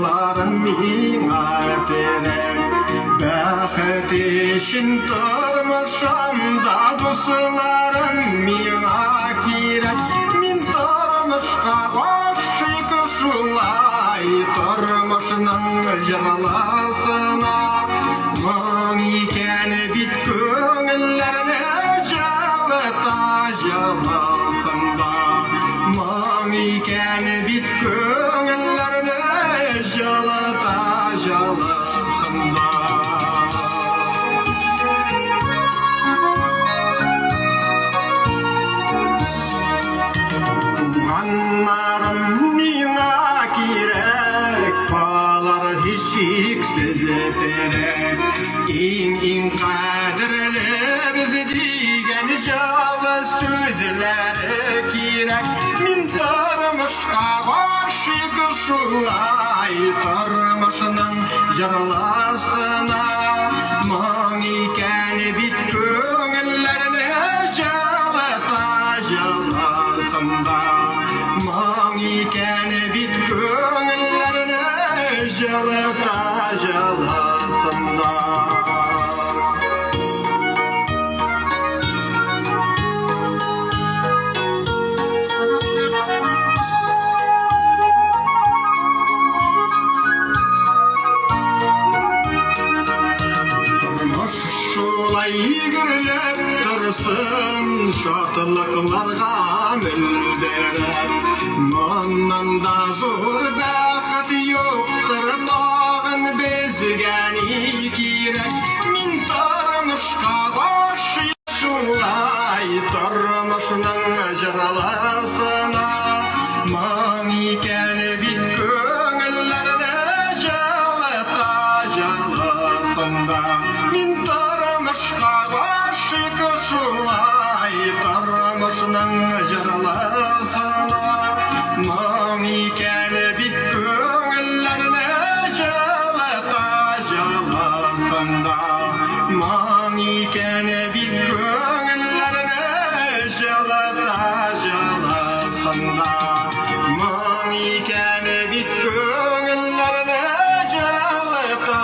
жырларын миңа берер. Бақыт үшін тұрмышымда достарым миңа керек. Мен тұрмышқа ғашық шулай, тұрмышының жырласына мұң екен бит көңіллеріне жылыта жылысында. Мұң екен бит көңіллеріне жылыта жылысында. Туғандарым миңа керек, балар шексіз берек. Ең қадірлі біз деген жалғыз сөздері керек. Мен тұрмышқа ғашық шулай, тұрмышының жырласына мұң екен бит көңіллеріне жылыта жылысында. Мұң екен бит көңіллеріне жылыта жылысында. Игірлеп тұрсын шатылықларға мүлдеріп, мұнан да зор бақыт жоқтыр, тағын безгені керек. Мен тұрмышқа ғашық шулай, тұрмышының жырласына мұң екен бит көңіллеріне жылыта жылысында. Мен тұрмышқа ғашық шулай, тұрмышының жырласына мұң екен бит көңіллеріне жылыта жылысында. Мұң екен бит көңіллеріне жылыта жылысында. Мұң екен бит көңіллеріне жылыта